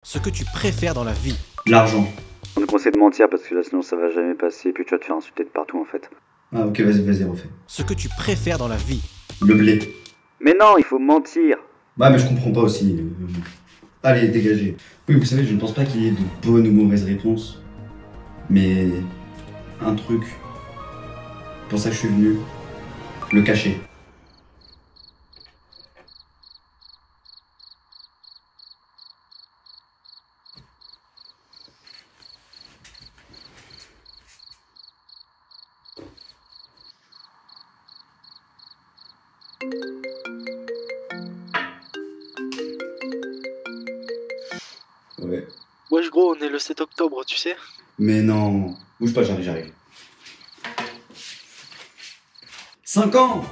Ce que tu préfères dans la vie. L'argent. On te conseille de mentir parce que là sinon ça va jamais passer et puis tu vas te faire insulter de partout en fait. Ah ok, vas-y, refais. Ce que tu préfères dans la vie. Le blé. Mais non, il faut mentir. Ouais mais je comprends pas aussi. Allez, dégagez. Oui, vous savez, je ne pense pas qu'il y ait de bonnes ou mauvaises réponses. Mais un truc. Pour ça que je suis venu. Le cacher. Ouais. Wesh gros, on est le 7 octobre, tu sais. Mais non. Bouge pas, j'arrive. 5 ans.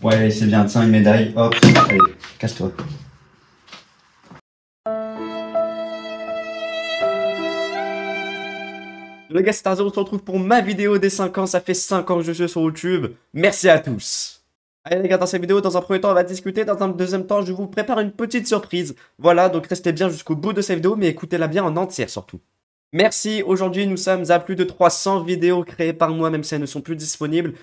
Ouais, c'est bien, tiens une médaille, hop, allez, casse-toi. Les gars, c'est Tarzan, on se retrouve pour ma vidéo des 5 ans, ça fait 5 ans que je suis sur YouTube. Merci à tous. Allez les gars, dans cette vidéo, dans un premier temps, on va discuter. Dans un deuxième temps, je vous prépare une petite surprise. Voilà, donc restez bien jusqu'au bout de cette vidéo, mais écoutez-la bien en entière surtout. Merci, aujourd'hui nous sommes à plus de 300 vidéos créées par moi, même si elles ne sont plus disponibles.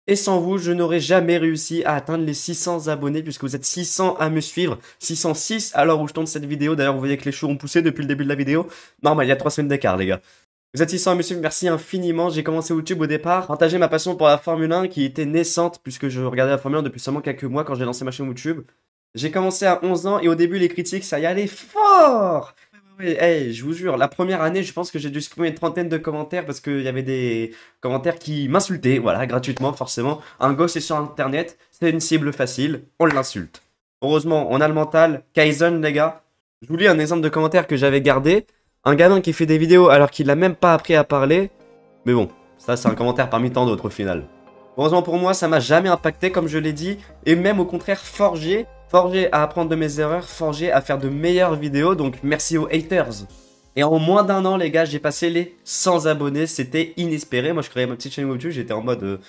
Et sans vous, je n'aurais jamais réussi à atteindre les 600 abonnés, puisque vous êtes 600 à me suivre, 606 à l'heure où je tourne cette vidéo. D'ailleurs, vous voyez que les cheveux ont poussé depuis le début de la vidéo. Normal, il y a 3 semaines d'écart, les gars. Vous êtes 600 à me suivre, merci infiniment. J'ai commencé YouTube au départ, partager ma passion pour la Formule 1 qui était naissante, puisque je regardais la Formule 1 depuis seulement quelques mois quand j'ai lancé ma chaîne YouTube. J'ai commencé à 11 ans et au début, les critiques, ça y allait fort. Hey, je vous jure, la première année, je pense que j'ai dû supprimer une trentaine de commentaires parce qu'il y avait des commentaires qui m'insultaient, voilà, gratuitement, forcément. Un gosse est sur Internet, c'est une cible facile, on l'insulte. Heureusement, on a le mental, Kaizen, les gars. Je vous lis un exemple de commentaire que j'avais gardé. Un gamin qui fait des vidéos alors qu'il n'a même pas appris à parler. Mais bon, ça c'est un commentaire parmi tant d'autres au final. Heureusement pour moi, ça m'a jamais impacté comme je l'ai dit. Et même au contraire forgé à apprendre de mes erreurs, forgé à faire de meilleures vidéos. Donc merci aux haters. Et en moins d'un an les gars, j'ai passé les 100 abonnés. C'était inespéré. Moi je créais ma petite chaîne YouTube, j'étais en mode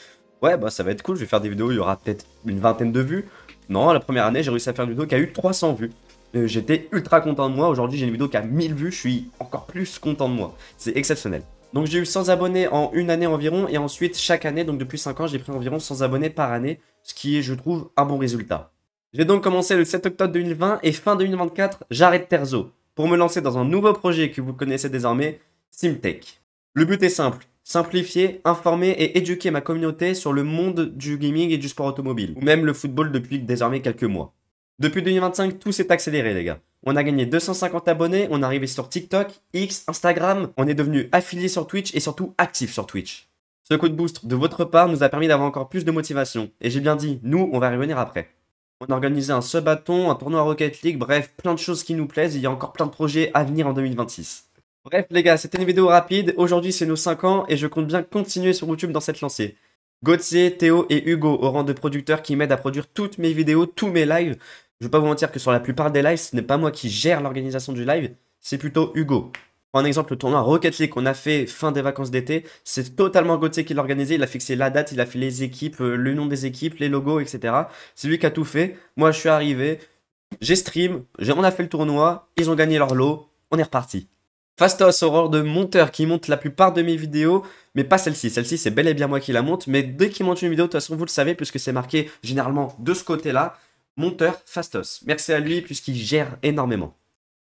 ouais bah ça va être cool, je vais faire des vidéos, il y aura peut-être une vingtaine de vues. Non, la première année j'ai réussi à faire une vidéo qui a eu 300 vues. J'étais ultra content de moi. Aujourd'hui, j'ai une vidéo qui a 1000 vues. Je suis encore plus content de moi. C'est exceptionnel. Donc, j'ai eu 100 abonnés en une année environ. Et ensuite, chaque année, donc depuis 5 ans, j'ai pris environ 100 abonnés par année. Ce qui est, je trouve, un bon résultat. J'ai donc commencé le 7 octobre 2020. Et fin 2024, j'arrête Terzo pour me lancer dans un nouveau projet que vous connaissez désormais, Simtech. Le but est simple. Simplifier, informer et éduquer ma communauté sur le monde du gaming et du sport automobile. Ou même le football depuis désormais quelques mois. Depuis 2025, tout s'est accéléré les gars. On a gagné 250 abonnés, on est arrivé sur TikTok, X, Instagram, on est devenu affilié sur Twitch et surtout actif sur Twitch. Ce coup de boost de votre part nous a permis d'avoir encore plus de motivation. Et j'ai bien dit, nous, on va y revenir après. On a organisé un subathon, un tournoi Rocket League, bref, plein de choses qui nous plaisent et il y a encore plein de projets à venir en 2026. Bref les gars, c'était une vidéo rapide, aujourd'hui c'est nos 5 ans et je compte bien continuer sur YouTube dans cette lancée. Gauthier, Théo et Hugo au rang de producteurs qui m'aident à produire toutes mes vidéos, tous mes lives. Je vais pas vous mentir que sur la plupart des lives, ce n'est pas moi qui gère l'organisation du live, c'est plutôt Hugo. Pour un exemple, le tournoi Rocket League qu'on a fait fin des vacances d'été, c'est totalement Gauthier qui l'a organisé, il a fixé la date, il a fait les équipes, le nom des équipes, les logos, etc. C'est lui qui a tout fait. Moi, je suis arrivé, j'ai stream, on a fait le tournoi, ils ont gagné leur lot, on est reparti. Fastos, horreur de monteur qui monte la plupart de mes vidéos, mais pas celle-ci. Celle-ci, c'est bel et bien moi qui la monte, mais dès qu'il monte une vidéo, de toute façon, vous le savez, puisque c'est marqué généralement de ce côté-là, monteur Fastos. Merci à lui, puisqu'il gère énormément.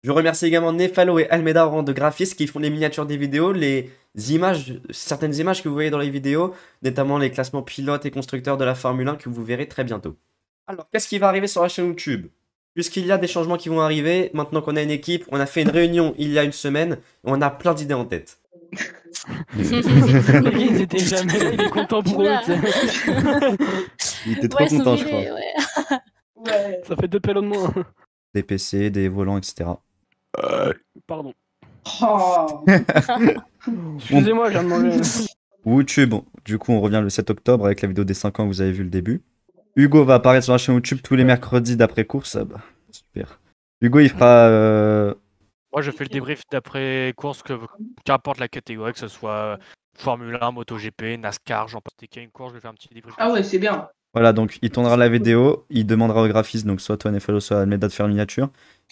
Je remercie également Nefalo et Almeida au rang de graphistes qui font les miniatures des vidéos, les images, certaines images que vous voyez dans les vidéos, notamment les classements pilotes et constructeurs de la Formule 1 que vous verrez très bientôt. Alors, qu'est-ce qui va arriver sur la chaîne YouTube ? Puisqu'il y a des changements qui vont arriver, maintenant qu'on a une équipe, on a fait une réunion il y a une semaine, et on a plein d'idées en tête. Ils étaient jamais là, il est content pour eux. Il était trop content, je crois. Ouais. Ça fait 2 pélos de moins. Des PC, des volants, etc. Pardon. Oh. Excusez-moi, j'ai demandé. YouTube, du coup, on revient le 7 octobre avec la vidéo des 5 ans, vous avez vu le début. Hugo va apparaître sur la chaîne YouTube tous les mercredis d'après course. Ah bah, super. Hugo, il fera... Moi, je fais le débrief d'après course, qu'importe la catégorie, que ce soit Formule 1, MotoGP, NASCAR, j'en passe. Dès qu'il y a une course, je vais faire un petit débrief. Ah ouais, c'est bien. Voilà, donc il tournera la vidéo, il demandera au graphiste, donc soit toi Nefalo, soit Almeida de faire miniature.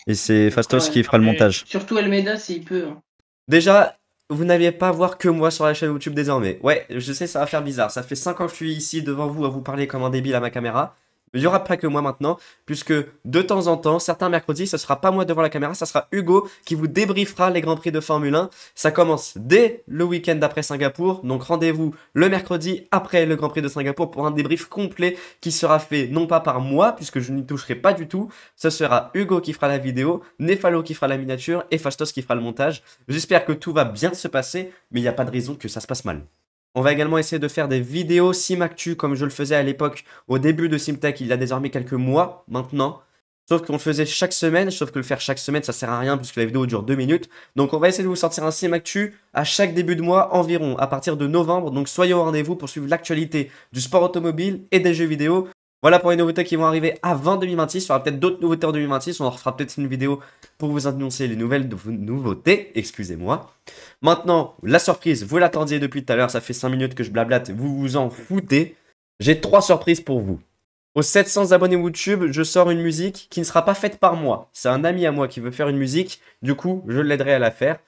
Et c'est Fastos qui fera le montage. Surtout Almeida s'il peut. Hein. Déjà, vous n'aviez pas à voir que moi sur la chaîne YouTube désormais. Ouais, je sais, ça va faire bizarre. Ça fait 5 ans que je suis ici devant vous à vous parler comme un débile à ma caméra. Il n'y aura pas que moi maintenant, puisque de temps en temps, certains mercredis, ce sera pas moi devant la caméra, ça sera Hugo qui vous débriefera les Grands Prix de Formule 1. Ça commence dès le week-end d'après Singapour, donc rendez-vous le mercredi après le Grand Prix de Singapour pour un débrief complet qui sera fait non pas par moi, puisque je n'y toucherai pas du tout, ce sera Hugo qui fera la vidéo, Nefalo qui fera la miniature et Fastos qui fera le montage. J'espère que tout va bien se passer, mais il n'y a pas de raison que ça se passe mal. On va également essayer de faire des vidéos SimActu comme je le faisais à l'époque au début de SimTech, il y a désormais quelques mois maintenant. Sauf qu'on le faisait chaque semaine, sauf que le faire chaque semaine ça sert à rien puisque la vidéo dure 2 minutes. Donc on va essayer de vous sortir un SimActu à chaque début de mois environ, à partir de novembre. Donc soyez au rendez-vous pour suivre l'actualité du sport automobile et des jeux vidéo. Voilà pour les nouveautés qui vont arriver avant 2026. Il y aura peut-être d'autres nouveautés en 2026. On en refera peut-être une vidéo pour vous annoncer les nouvelles nouveautés. Excusez-moi. Maintenant, la surprise, vous l'attendiez depuis tout à l'heure. Ça fait 5 minutes que je blablate. Vous vous en foutez. J'ai 3 surprises pour vous. Aux 700 abonnés YouTube, je sors une musique qui ne sera pas faite par moi. C'est un ami à moi qui veut faire une musique. Du coup, je l'aiderai à la faire.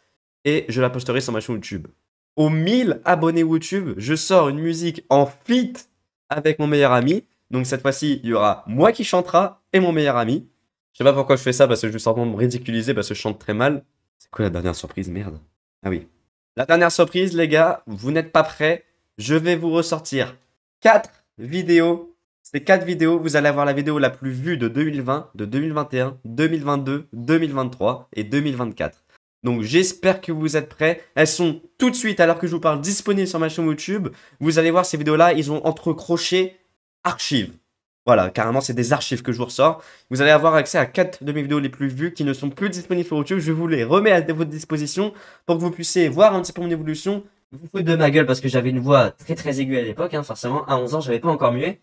Et je la posterai sur ma chaîne YouTube. Aux 1000 abonnés YouTube, je sors une musique en feat avec mon meilleur ami. Donc cette fois-ci, il y aura moi qui chantera et mon meilleur ami. Je sais pas pourquoi je fais ça, parce que je suis en train de me ridiculiser, parce que je chante très mal. C'est quoi la dernière surprise, merde? Ah oui. La dernière surprise, les gars, vous n'êtes pas prêts. Je vais vous ressortir 4 vidéos. Ces 4 vidéos, vous allez avoir la vidéo la plus vue de 2020, de 2021, 2022, 2023 et 2024. Donc j'espère que vous êtes prêts. Elles sont tout de suite, alors que je vous parle, disponibles sur ma chaîne YouTube. Vous allez voir ces vidéos-là, ils ont entrecroché archives. Voilà, carrément, c'est des archives que je vous ressors. Vous allez avoir accès à 4 de mes vidéos les plus vues qui ne sont plus disponibles sur YouTube. Je vous les remets à votre disposition pour que vous puissiez voir un petit peu mon évolution. Vous vous foutez de ma gueule parce que j'avais une voix très aiguë à l'époque, hein, forcément. À 11 ans, j'avais pas encore muet.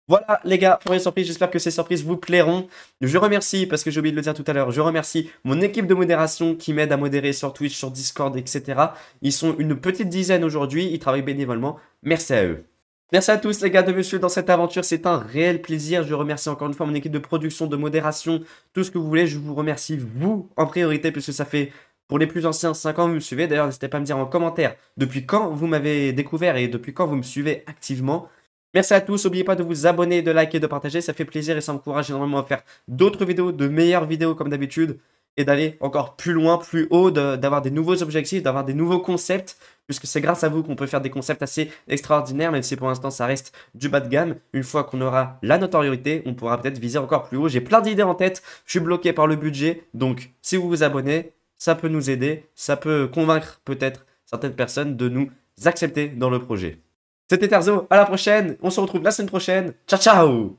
Voilà les gars, pour les surprises, j'espère que ces surprises vous plairont. Je remercie, parce que j'ai oublié de le dire tout à l'heure, je remercie mon équipe de modération qui m'aide à modérer sur Twitch, sur Discord, etc. Ils sont une petite dizaine aujourd'hui, ils travaillent bénévolement. Merci à eux. Merci à tous les gars de me suivre dans cette aventure, c'est un réel plaisir. Je remercie encore une fois mon équipe de production, de modération, tout ce que vous voulez. Je vous remercie vous en priorité puisque ça fait pour les plus anciens 5 ans que vous me suivez. D'ailleurs, n'hésitez pas à me dire en commentaire depuis quand vous m'avez découvert et depuis quand vous me suivez activement. Merci à tous, n'oubliez pas de vous abonner, de liker, de partager, ça fait plaisir et ça m'encourage énormément à faire d'autres vidéos, de meilleures vidéos comme d'habitude et d'aller encore plus loin, plus haut, d'avoir des nouveaux objectifs, d'avoir des nouveaux concepts, puisque c'est grâce à vous qu'on peut faire des concepts assez extraordinaires, même si pour l'instant ça reste du bas de gamme. Une fois qu'on aura la notoriété, on pourra peut-être viser encore plus haut. J'ai plein d'idées en tête, je suis bloqué par le budget, donc si vous vous abonnez, ça peut nous aider, ça peut convaincre peut-être certaines personnes de nous accepter dans le projet. C'était Terzo, à la prochaine, on se retrouve la semaine prochaine, ciao ciao!